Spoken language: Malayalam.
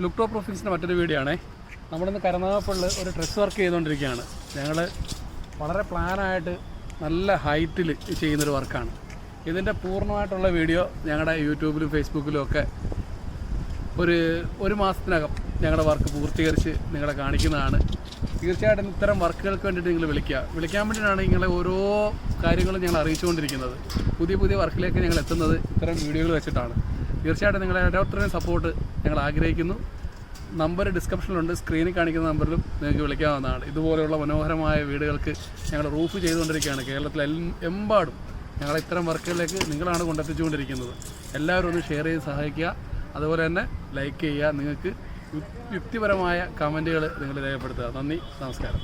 ലുക്ക് ടോപ്പ് പ്രൊഫിക്സിൻ്റെ മറ്റൊരു വീഡിയോ ആണേ. നമ്മളിന്ന് കരുനാഗപ്പള്ളിൽ ഒരു ഡ്രസ് വർക്ക് ചെയ്തുകൊണ്ടിരിക്കുകയാണ്. ഞങ്ങൾ വളരെ പ്ലാനായിട്ട് നല്ല ഹൈറ്റിൽ ചെയ്യുന്നൊരു വർക്കാണ്. ഇതിൻ്റെ പൂർണ്ണമായിട്ടുള്ള വീഡിയോ ഞങ്ങളുടെ യൂട്യൂബിലും ഫേസ്ബുക്കിലും ഒക്കെ ഒരു മാസത്തിനകം ഞങ്ങളുടെ വർക്ക് പൂർത്തീകരിച്ച് നിങ്ങളെ കാണിക്കുന്നതാണ്. തീർച്ചയായിട്ടും ഇത്തരം വർക്കുകൾക്ക് വേണ്ടിയിട്ട് നിങ്ങൾ വിളിക്കാൻ വേണ്ടിയിട്ടാണ് നിങ്ങളെ ഓരോ കാര്യങ്ങളും ഞങ്ങൾ അറിയിച്ചുകൊണ്ടിരിക്കുന്നത്. പുതിയ വർക്കിലേക്ക് ഞങ്ങൾ എത്തുന്നത് ഇത്തരം വീഡിയോകൾ വെച്ചിട്ടാണ്. തീർച്ചയായിട്ടും നിങ്ങളെ ഓരോരുത്തരുടെയും സപ്പോർട്ട് ഞങ്ങൾ ആഗ്രഹിക്കുന്നു. നമ്പർ ഡിസ്ക്രിപ്ഷനിലുണ്ട്, സ്ക്രീനിൽ കാണിക്കുന്ന നമ്പറിലും നിങ്ങൾക്ക് വിളിക്കാവുന്നതാണ്. ഇതുപോലെയുള്ള മനോഹരമായ വീടുകൾക്ക് ഞങ്ങൾ റൂഫ് ചെയ്തുകൊണ്ടിരിക്കുകയാണ്. കേരളത്തിലെ എമ്പാടും ഞങ്ങളെ ഇത്തരം വർക്കുകളിലേക്ക് നിങ്ങളാണ് കൊണ്ടെത്തിച്ചുകൊണ്ടിരിക്കുന്നത്. എല്ലാവരും ഒന്ന് ഷെയർ ചെയ്ത് സഹായിക്കുക. അതുപോലെ തന്നെ ലൈക്ക് ചെയ്യുക. നിങ്ങൾക്ക് യുക്തിപരമായ കമൻറ്റുകൾ നിങ്ങൾ രേഖപ്പെടുത്തുക. നന്ദി, നമസ്കാരം.